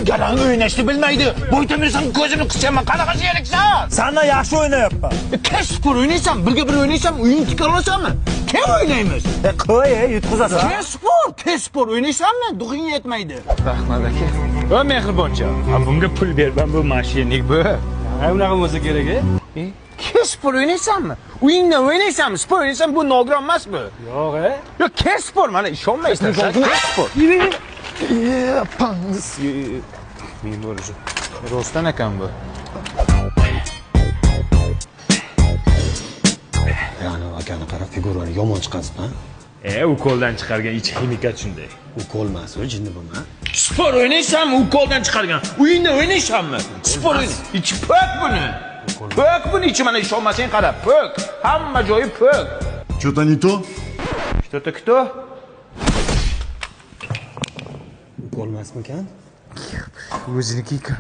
Garang o'ynashni bilmaydi. Bo'yda yursam ko'zimni qichaman. Qanaqa sheriksan? Sendan yaxshi o'ynayapman. Keskur o'ynaysan, birga bir o'ynaysan, o'yin tika olasanmi? Kim o'ynaymiz? Qo'y, yutqizasan. Keskur o'ynaysanmi? Duxing yetmaydi. Rahmat aka. Va mehriboncha. Bunga pul berman, bu mashinik bu. Unaqa bo'lsa kerak-a? Keskur o'ynaysanmi? O'yinda o'ynaysanmi? Spor o'ynaysan bu nogiron emas bu. Yo'q-a. Yo, keskur mana ishonmaysan. Keskur. Pangs. Men bo'lishi. Rostdan ekan bu. Yani akani qarab figurani yomon chiqasizmi? U qo'ldan chiqargan ichki ximikat shunday. U qo'lmas, u jinni bo'lma. Spor o'ynaysanmi? U qo'ldan chiqargan. O'yinda o'ynaysanmi? Spor ichi pok buni. Pok buni ichi mana ishonmasang qarab, pok. Hamma joyi pok. Что-то не то? Что-то кто? U qo'lmasmikan? O'ziniki ekan.